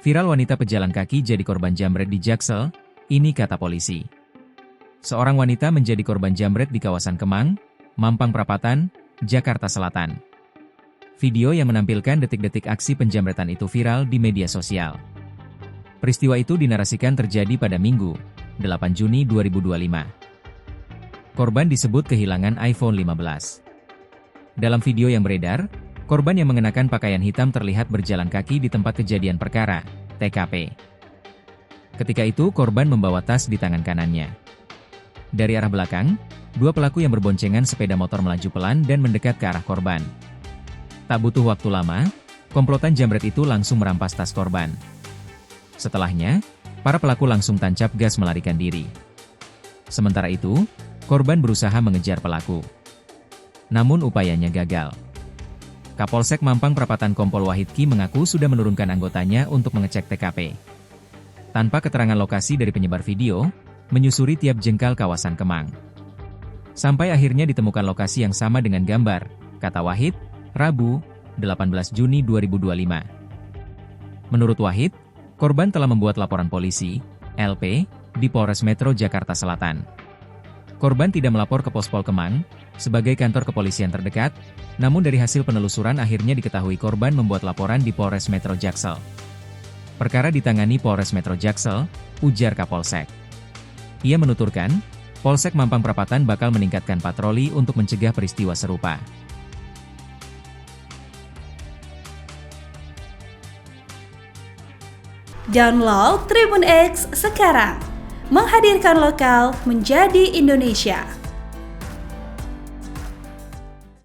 Viral wanita pejalan kaki jadi korban jambret di Jaksel, ini kata polisi. Seorang wanita menjadi korban jambret di kawasan Kemang, Mampang Perapatan, Jakarta Selatan. Video yang menampilkan detik-detik aksi penjambretan itu viral di media sosial. Peristiwa itu dinarasikan terjadi pada Minggu, 8 Juni 2025. Korban disebut kehilangan iPhone 15. Dalam video yang beredar, korban yang mengenakan pakaian hitam terlihat berjalan kaki di tempat kejadian perkara, TKP. Ketika itu korban membawa tas di tangan kanannya. Dari arah belakang, dua pelaku yang berboncengan sepeda motor melaju pelan dan mendekat ke arah korban. Tak butuh waktu lama, komplotan jambret itu langsung merampas tas korban. Setelahnya, para pelaku langsung tancap gas melarikan diri. Sementara itu, korban berusaha mengejar pelaku. Namun upayanya gagal. Kapolsek Mampang Perapatan Kompol Wahidki mengaku sudah menurunkan anggotanya untuk mengecek TKP. Tanpa keterangan lokasi dari penyebar video, menyusuri tiap jengkal kawasan Kemang. Sampai akhirnya ditemukan lokasi yang sama dengan gambar, kata Wahid, Rabu, 18 Juni 2025. Menurut Wahid, korban telah membuat laporan polisi, LP, di Polres Metro Jakarta Selatan. Korban tidak melapor ke Pospol Kemang, sebagai kantor kepolisian terdekat, namun dari hasil penelusuran akhirnya diketahui korban membuat laporan di Polres Metro Jaksel. Perkara ditangani Polres Metro Jaksel, ujar Kapolsek. Ia menuturkan, Polsek Mampang Perapatan bakal meningkatkan patroli untuk mencegah peristiwa serupa. Download Tribun X sekarang, menghadirkan lokal menjadi Indonesia.